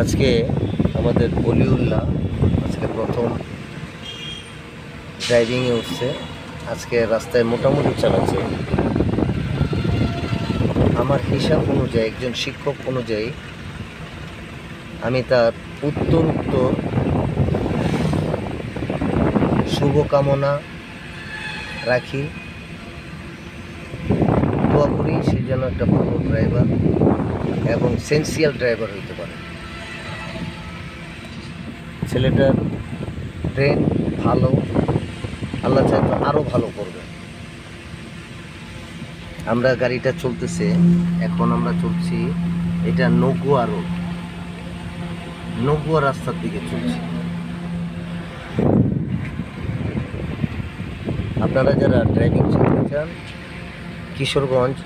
আজকে আমাদের বলিউল্লাহ আজকে প্রথম ড্রাইভিংয়ে উঠছে। আজকে রাস্তায় মোটামুটি চালাচ্ছে। আমার হিসাব অনুযায়ী, একজন শিক্ষক অনুযায়ী আমি তার উত্তর শুভকামনা রাখি, দোয়া করি সে যেন একটা ভালো ড্রাইভার এবং সেন্সিয়াল ড্রাইভার হইতে পারে। ছেলেটার ব্রেন ভালো, আল্লাহ চাই তো আরও ভালো করবে। আমরা গাড়িটা চলতেছে, এখন আমরা চলছি, এটা নগুয়া রোড, নগুয়া রাস্তার দিকে চলছি। আপনারা যারা ড্রাইভিং শিখতে চান, কিশোরগঞ্জ